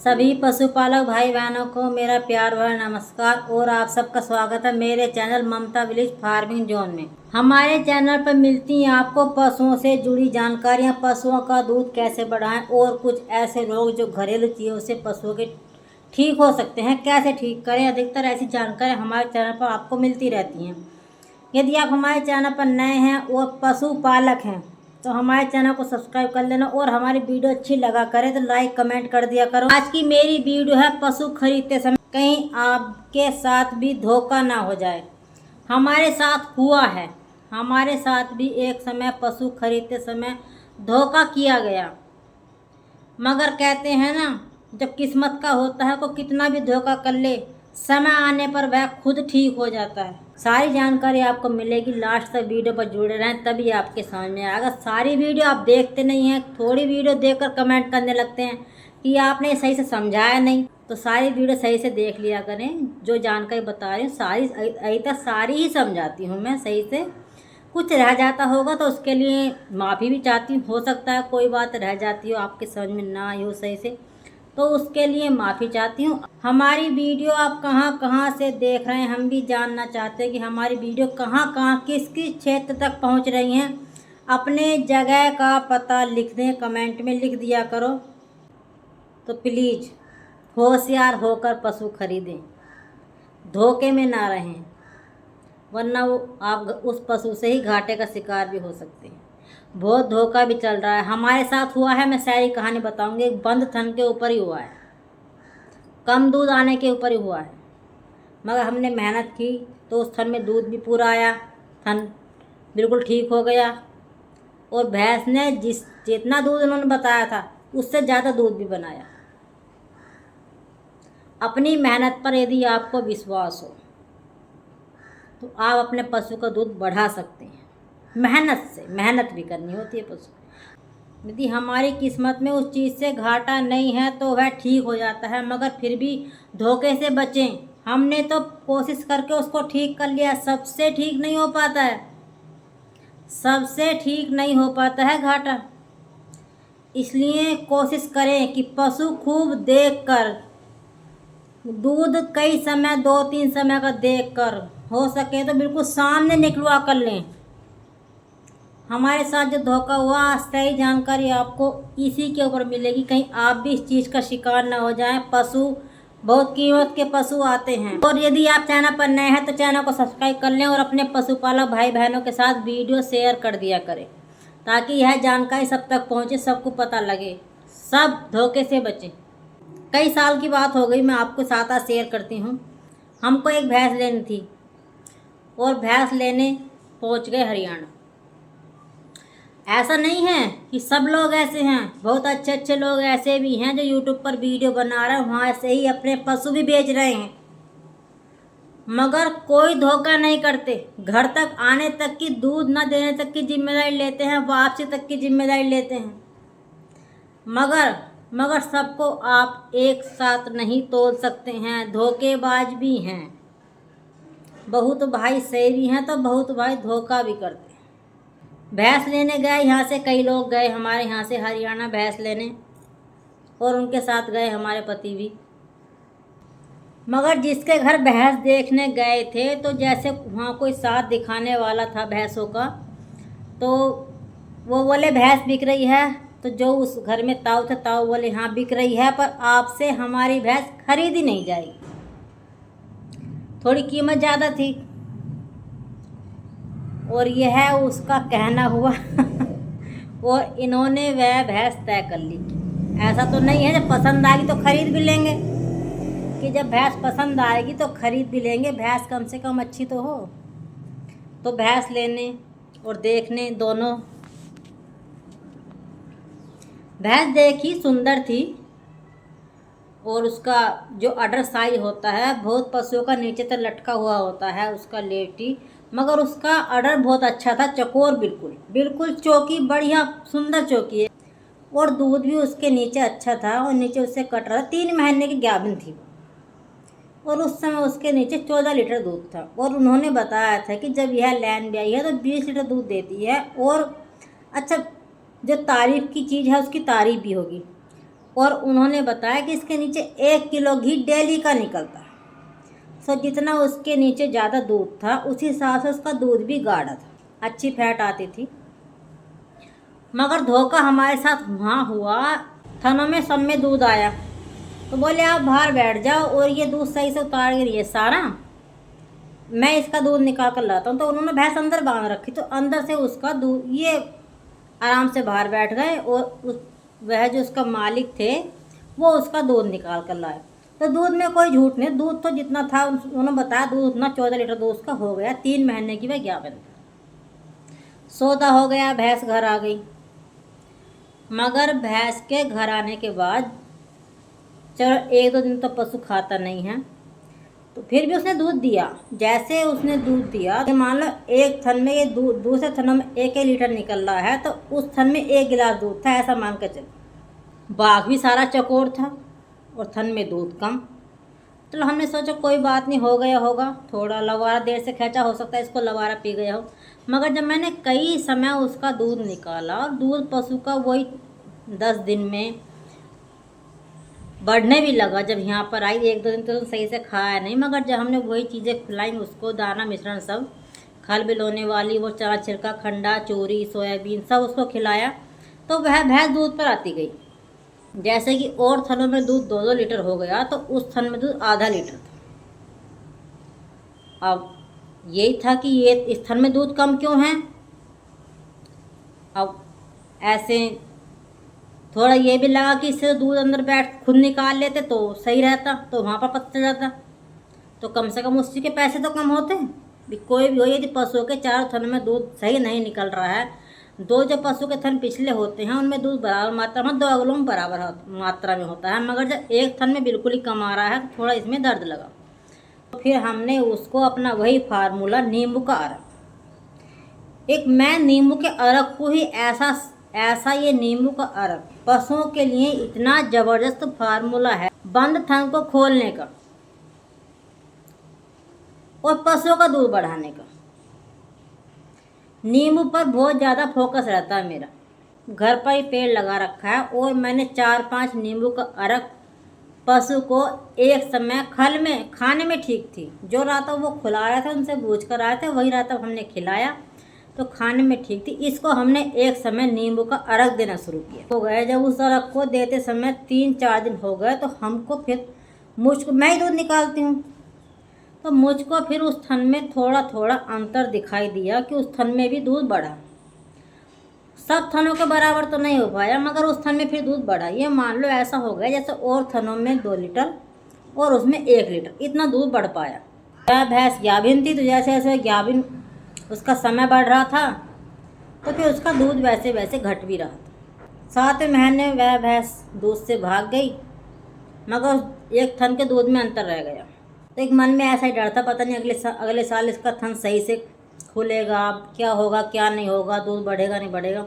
सभी पशुपालक भाई बहनों को मेरा प्यार भरा नमस्कार और आप सबका स्वागत है मेरे चैनल ममता विलेज फार्मिंग जोन में। हमारे चैनल पर मिलती हैं आपको पशुओं से जुड़ी जानकारियां, पशुओं का दूध कैसे बढ़ाएं और कुछ ऐसे रोग जो घरेलू चीज़ों से पशुओं के ठीक हो सकते हैं, कैसे ठीक करें। अधिकतर ऐसी जानकारी हमारे चैनल पर आपको मिलती रहती हैं। यदि आप हमारे चैनल पर नए हैं और पशुपालक हैं तो हमारे चैनल को सब्सक्राइब कर लेना और हमारी वीडियो अच्छी लगा करे तो लाइक कमेंट कर दिया करो। आज की मेरी वीडियो है पशु खरीदते समय कहीं आपके साथ भी धोखा ना हो जाए। हमारे साथ हुआ है, हमारे साथ भी एक समय पशु खरीदते समय धोखा किया गया। मगर कहते हैं ना, जब किस्मत का होता है तो कितना भी धोखा कर ले, समय आने पर वह खुद ठीक हो जाता है। सारी जानकारी आपको मिलेगी, लास्ट तक वीडियो पर जुड़े रहें तभी आपके समझ में आएगा। सारी वीडियो आप देखते नहीं हैं, थोड़ी वीडियो देखकर कमेंट करने लगते हैं कि आपने सही से समझाया नहीं। तो सारी वीडियो सही से देख लिया करें। जो जानकारी बता रही हूँ सारी अभी तक सारी ही समझाती हूँ मैं सही से। कुछ रह जाता होगा तो उसके लिए माफ़ी भी चाहती हूँ। हो सकता है कोई बात रह जाती हो, आपके समझ में ना आई हो सही से, तो उसके लिए माफ़ी चाहती हूँ। हमारी वीडियो आप कहाँ कहाँ से देख रहे हैं, हम भी जानना चाहते हैं कि हमारी वीडियो कहाँ कहाँ किस किस क्षेत्र तक पहुँच रही हैं। अपने जगह का पता लिख दें, कमेंट में लिख दिया करो। तो प्लीज़ होशियार होकर पशु खरीदें, धोखे में ना रहें, वरना वो आप उस पशु से ही घाटे का शिकार भी हो सकते हैं। बहुत धोखा भी चल रहा है, हमारे साथ हुआ है। मैं सारी कहानी बताऊंगी। एक बंद थन के ऊपर ही हुआ है, कम दूध आने के ऊपर ही हुआ है, मगर हमने मेहनत की तो उस थन में दूध भी पूरा आया, थन बिल्कुल ठीक हो गया। और भैंस ने जितना दूध उन्होंने बताया था उससे ज़्यादा दूध भी बनाया। अपनी मेहनत पर यदि आपको विश्वास हो तो आप अपने पशु का दूध बढ़ा सकते हैं। मेहनत से, मेहनत भी करनी होती है पशु। यदि हमारी किस्मत में उस चीज़ से घाटा नहीं है तो वह ठीक हो जाता है, मगर फिर भी धोखे से बचें। हमने तो कोशिश करके उसको ठीक कर लिया, सबसे ठीक नहीं हो पाता है, सबसे ठीक नहीं हो पाता है घाटा। इसलिए कोशिश करें कि पशु खूब देखकर, दूध कई समय 2-3 समय का देखकर, हो सके तो बिल्कुल सामने निकलवा कर लें। हमारे साथ जो धोखा हुआ, सही जानकारी आपको इसी के ऊपर मिलेगी, कहीं आप भी इस चीज़ का शिकार ना हो जाएं। पशु बहुत कीमत के पशु आते हैं। और यदि आप चैनल पर नए हैं तो चैनल को सब्सक्राइब कर लें और अपने पशुपालक भाई बहनों के साथ वीडियो शेयर कर दिया करें ताकि यह जानकारी सब तक पहुँचे, सबको पता लगे, सब धोखे से बचें। कई साल की बात हो गई, मैं आपको साथ साथ शेयर करती हूँ। हमको एक भैंस लेनी थी और भैंस लेने पहुँच गए हरियाणा। ऐसा नहीं है कि सब लोग ऐसे हैं, बहुत अच्छे अच्छे लोग ऐसे भी हैं जो यूट्यूब पर वीडियो बना रहे हैं, वहाँ से ही अपने पशु भी बेच रहे हैं, मगर कोई धोखा नहीं करते। घर तक आने तक की, दूध न देने तक की जिम्मेदारी लेते हैं, वापसी तक की जिम्मेदारी लेते हैं। मगर सबको आप एक साथ नहीं तोल सकते हैं, धोखेबाज भी हैं। बहुत भाई सही भी हैं तो बहुत भाई धोखा भी करते हैं। भैंस लेने गए, यहाँ से कई लोग गए हमारे यहाँ से हरियाणा भैंस लेने, और उनके साथ गए हमारे पति भी। मगर जिसके घर भैंस देखने गए थे तो जैसे वहाँ कोई साथ दिखाने वाला था भैंसों का, तो वो बोले भैंस बिक रही है। तो जो उस घर में ताऊ थे, ताऊ बोले हाँ बिक रही है, पर आपसे हमारी भैंस खरीदी नहीं जाएगी, थोड़ी कीमत ज़्यादा थी। और यह उसका कहना हुआ और इन्होंने वह भैंस तय कर ली। ऐसा तो नहीं है जब पसंद आएगी तो खरीद भी लेंगे, कि जब भैंस पसंद आएगी तो खरीद भी लेंगे, भैंस कम से कम अच्छी तो हो। तो भैंस लेने और देखने दोनों, भैंस देखी, सुंदर थी, और उसका जो अडर साइज होता है, बहुत पशुओं का नीचे तक लटका हुआ होता है उसका लेटी, मगर उसका अडर बहुत अच्छा था, चकोर, बिल्कुल बिल्कुल चौकी, बढ़िया सुंदर चौकी है। और दूध भी उसके नीचे अच्छा था, और नीचे उससे कट रहा, 3 महीने की गाभिन थी, और उस समय उसके नीचे 14 लीटर दूध था। और उन्होंने बताया था कि जब यह लैन ब्याई है तो 20 लीटर दूध देती है। और अच्छा, जो तारीफ़ की चीज़ है उसकी तारीफ़ भी होगी। और उन्होंने बताया कि इसके नीचे 1 किलो घी डेली का निकलता है। सो जितना उसके नीचे ज़्यादा दूध था उसी हिसाब से उसका दूध भी गाढ़ा था, अच्छी फैट आती थी। मगर धोखा हमारे साथ वहाँ हुआ, थनों में सब में दूध आया तो बोले आप बाहर बैठ जाओ और ये दूध सही से उतार के ये सारा मैं इसका दूध निकाल कर लाता हूँ। तो उन्होंने भैंस अंदर बांध रखी तो अंदर से उसका दूध ये आराम से बाहर बैठ गए और वह जो उसका मालिक थे वो उसका दूध निकाल कर लाए। तो दूध में कोई झूठ नहीं, दूध तो जितना था उन्होंने बताया दूध उतना 14 लीटर दूध उसका हो गया। 3 महीने की वह ज्ञापन। सौदा हो गया, भैंस घर आ गई। मगर भैंस के घर आने के बाद चलो 1-2 दिन तो पशु खाता नहीं है, तो फिर भी उसने दूध दिया। जैसे उसने दूध दिया तो मान लो एक थन में ये दूसरे थनों में 1 लीटर निकल रहा है तो उस थन में 1 गिलास दूध था, ऐसा मान के चलो। बाघ भी सारा चकोर था और थन में दूध कम। तो हमने सोचा कोई बात नहीं, हो गया होगा, थोड़ा लवारा देर से खींचा, हो सकता है इसको लवारा पी गया हो। मगर जब मैंने कई समय उसका दूध निकाला और दूध पशु का वही 10 दिन में बढ़ने भी लगा। जब यहाँ पर आई 1-2 दिन तो सही से खाया नहीं, मगर जब हमने वही चीज़ें खिलाई उसको, दाना मिश्रण सब, खल बिलोने वाली वो चारा छिलका, खंडा, चोरी, सोयाबीन सब उसको खिलाया तो वह भैंस दूध पर आती गई। जैसे कि और थनों में दूध 2-2 लीटर हो गया तो उस थन में दूध आधा लीटर था। अब यही था कि ये इस थन में दूध कम क्यों है। अब ऐसे थोड़ा ये भी लगा कि इससे दूध अंदर बैठ खुद निकाल लेते तो सही रहता, तो वहाँ पर पता चल जाता, तो कम से कम उसी के पैसे तो कम होते। कोई भी हो, यदि पशुओं के चारों थनों में दूध सही नहीं निकल रहा है, 2 जो पशु के थन पिछले होते हैं उनमें दूध बराबर मात्रा में, 2 अगलों में बराबर मात्रा में होता है। मगर जब एक थन में बिल्कुल ही कम आ रहा है तो थोड़ा इसमें दर्द लगा। तो फिर हमने उसको अपना वही फार्मूला नींबू का अरक, मैं नींबू के अरक को ही ऐसा ये नींबू का अरक पशुओं के लिए इतना ज़बरदस्त फार्मूला है बंद थन को खोलने का और पशुओं का दूध बढ़ाने का। नींबू पर बहुत ज़्यादा फोकस रहता है मेरा, घर पर ही पेड़ लगा रखा है और मैंने 4-5 नींबू का अरक पशु को एक समय खल में खाने में ठीक थी, जो रात वो खुला रहे थे उनसे पूछ कर आए थे, वही रात हमने खिलाया तो खाने में ठीक थी। इसको हमने एक समय नींबू का अरक देना शुरू किया। हो गए जब उस अरक को देते समय 3-4 दिन हो गए तो हमको फिर मुझको, मैं ही दूध निकालती हूँ, तो मुझको फिर उस थन में थोड़ा थोड़ा अंतर दिखाई दिया कि उस थन में भी दूध बढ़ा। सब थनों के बराबर तो नहीं हो पाया मगर उस थन में फिर दूध बढ़ा। ये मान लो ऐसा हो गया जैसे और थनों में 2 लीटर और उसमें 1 लीटर इतना दूध बढ़ पाया। वह भैंस गाभिन थी तो जैसे जैसे गाभिन उसका समय बढ़ रहा था तो फिर उसका दूध वैसे वैसे घट भी रहा था। 7वें महीने वह भैंस दूध से भाग गई मगर एक थन के दूध में अंतर रह गया। तो एक मन में ऐसा ही डर था, पता नहीं अगले साल इसका थन सही से खुलेगा, क्या होगा क्या नहीं होगा, दूध बढ़ेगा नहीं बढ़ेगा।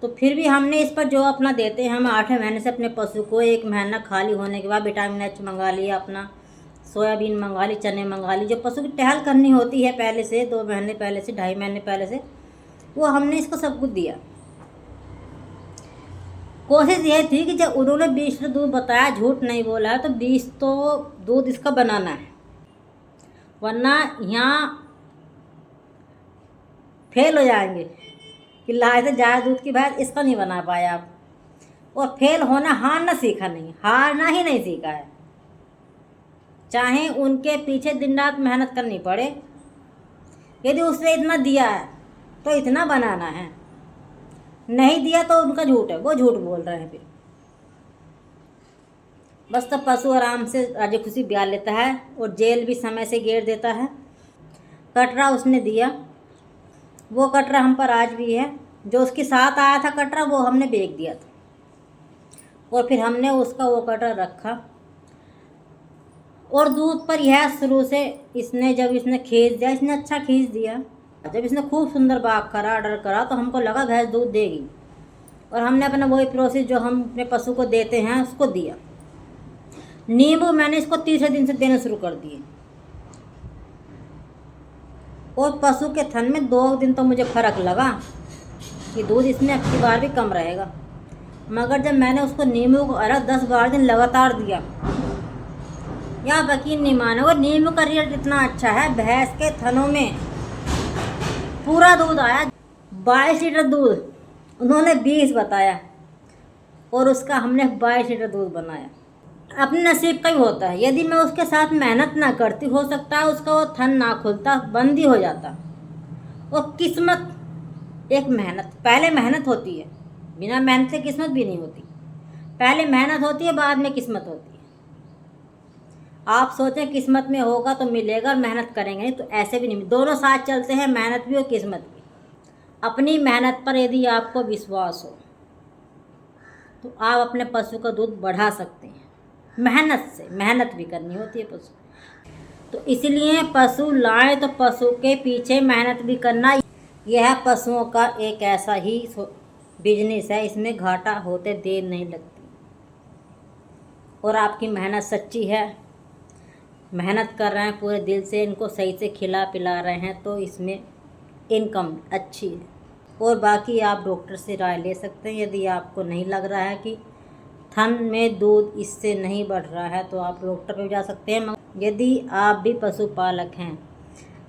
तो फिर भी हमने इस पर जो अपना देते हैं, हम 8वें महीने से अपने पशु को 1 महीना खाली होने के बाद विटामिन H मंगा लिया, अपना सोयाबीन मंगा ली, चने मंगा ली, जो पशु की टहल करनी होती है पहले से 2 महीने पहले से, 2.5 महीने पहले से, वो हमने इसको सब कुछ दिया। कोशिश ये थी कि जब उन्होंने 20 लीटर दूध बताया, झूठ नहीं बोला है, तो 20 तो दूध इसका बनाना है, वरना यहाँ फेल हो जाएंगे कि लाए थे ज़्यादा दूध की भैंस, इसका नहीं बना पाया आप। और फेल होना, हारना सीखा नहीं, हारना ही नहीं सीखा है, चाहे उनके पीछे दिन रात मेहनत करनी पड़े। यदि उसने इतना दिया है तो इतना बनाना है, नहीं दिया तो उनका झूठ है, वो झूठ बोल रहे हैं फिर। बस तब पशु आराम से राजी खुशी ब्याह लेता है और जेल भी समय से घेर देता है। कटरा उसने दिया, वो कटरा हम पर आज भी है। जो उसके साथ आया था कटरा वो हमने बेच दिया था और फिर हमने उसका वो कटरा रखा। और दूध पर यह शुरू से जब इसने खींच दिया, इसने अच्छा खींच दिया। जब इसने खूब सुंदर बाग करा, ऑर्डर करा, तो हमको लगा भैंस दूध देगी और हमने अपना वही प्रोसेस जो हम अपने पशु को देते हैं उसको दिया। नींबू मैंने इसको 3 दिन से देना शुरू कर दिए और पशु के थन में 2 दिन तो मुझे फ़र्क लगा कि दूध इसमें अब की बार भी कम रहेगा। मगर जब मैंने उसको नींबू को अलग 10-12 दिन लगातार दिया, यहाँ यकीन नहीं मानोगे, नींबू का रिजल्ट इतना अच्छा है। भैंस के थनों में पूरा दूध आया, 22 लीटर दूध, उन्होंने 20 बताया और उसका हमने 22 लीटर दूध बनाया। अपने नसीब का ही होता है। यदि मैं उसके साथ मेहनत ना करती, हो सकता है उसका वो थन ना खुलता, बंद ही हो जाता। वो किस्मत, एक मेहनत, पहले मेहनत होती है, बिना मेहनत से किस्मत भी नहीं होती। पहले मेहनत होती है, बाद में किस्मत होती है। आप सोचें किस्मत में होगा तो मिलेगा और मेहनत करेंगे नहीं तो ऐसे भी नहीं, दोनों साथ चलते हैं, मेहनत भी और किस्मत भी। अपनी मेहनत पर यदि आपको विश्वास हो तो आप अपने पशु का दूध बढ़ा सकते हैं। मेहनत से, मेहनत भी करनी होती है पशु, तो इसलिए पशु लाएं तो पशु के पीछे मेहनत भी करना। यह पशुओं का एक ऐसा ही बिजनेस है, इसमें घाटा होते देर नहीं लगती। और आपकी मेहनत सच्ची है, मेहनत कर रहे हैं पूरे दिल से, इनको सही से खिला पिला रहे हैं, तो इसमें इनकम अच्छी है। और बाकी आप डॉक्टर से राय ले सकते हैं। यदि आपको नहीं लग रहा है कि थन में दूध इससे नहीं बढ़ रहा है तो आप डॉक्टर पे जा सकते हैं। यदि आप भी पशुपालक हैं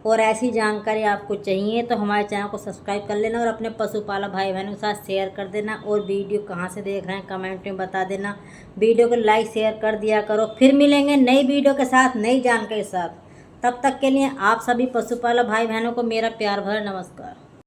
और ऐसी जानकारी आपको चाहिए तो हमारे चैनल को सब्सक्राइब कर लेना और अपने पशुपालक भाई बहनों के साथ शेयर कर देना। और वीडियो कहाँ से देख रहे हैं कमेंट में बता देना। वीडियो को लाइक शेयर कर दिया करो। फिर मिलेंगे नई वीडियो के साथ, नई जानकारी के साथ। तब तक के लिए आप सभी पशुपालक भाई बहनों को मेरा प्यार भरा नमस्कार।